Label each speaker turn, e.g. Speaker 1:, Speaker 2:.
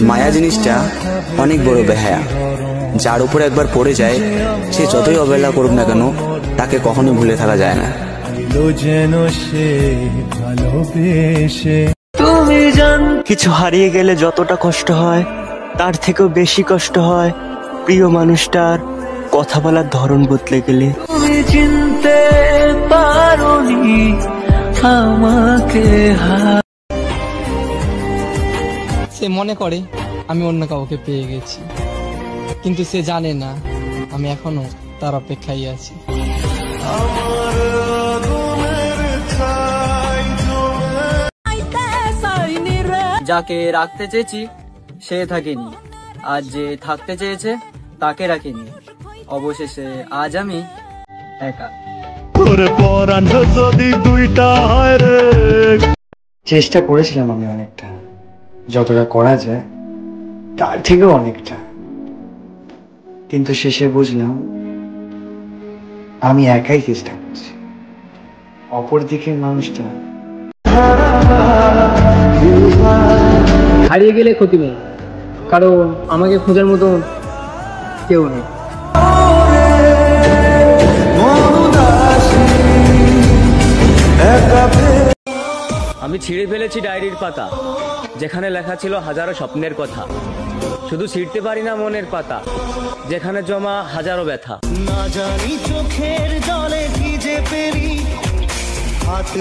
Speaker 1: মায়া জিনিসটা অনেক বড় বেহায়া, যার উপরে একবার পড়ে যায় সে যতই অবহেলা করুক না কেন তাকে কখনোই ভুলে থাকা যায় না।
Speaker 2: কিছু হারিয়ে গেলে যতটা কষ্ট হয় তার থেকেও বেশি কষ্ট হয় প্রিয় মানুষটার কথা বলার ধরন বদলে গেলে। তুমি চিনতে পারোনি আমাকে।
Speaker 3: সে মনে করে আমি অন্য কাউকে পেয়ে গেছি, কিন্তু সে জানে না আমি এখনো তার অপেক্ষায় আছি।
Speaker 4: যাকে রাখতে চেয়েছি সে থাকেনি, আজ যে থাকতে চেয়েছে তাকে রাখিনি, অবশেষে আজ আমি একা।
Speaker 5: চেষ্টা করেছিলাম আমি অনেকটা, যতটা করা যায় তার থেকেও অনেকটা, কিন্তু শেষে বুঝলাম আমি একাই চেষ্টা করছি, অপর দিকের মানুষটা
Speaker 6: হারিয়ে গেলে ক্ষতি নেই, কারণ আমাকে খোঁজার মতো কেউ নেই।
Speaker 2: আমি ছিঁড়ে ফেলেছি ডায়েরির পাতা, যেখানে লেখা ছিল হাজারো স্বপ্নের কথা। শুধু ছিঁড়তে পারি না মনের পাতা, যেখানে জমা হাজারো ব্যথা। না জানি চোখের জলে ভিজে পেরি হাত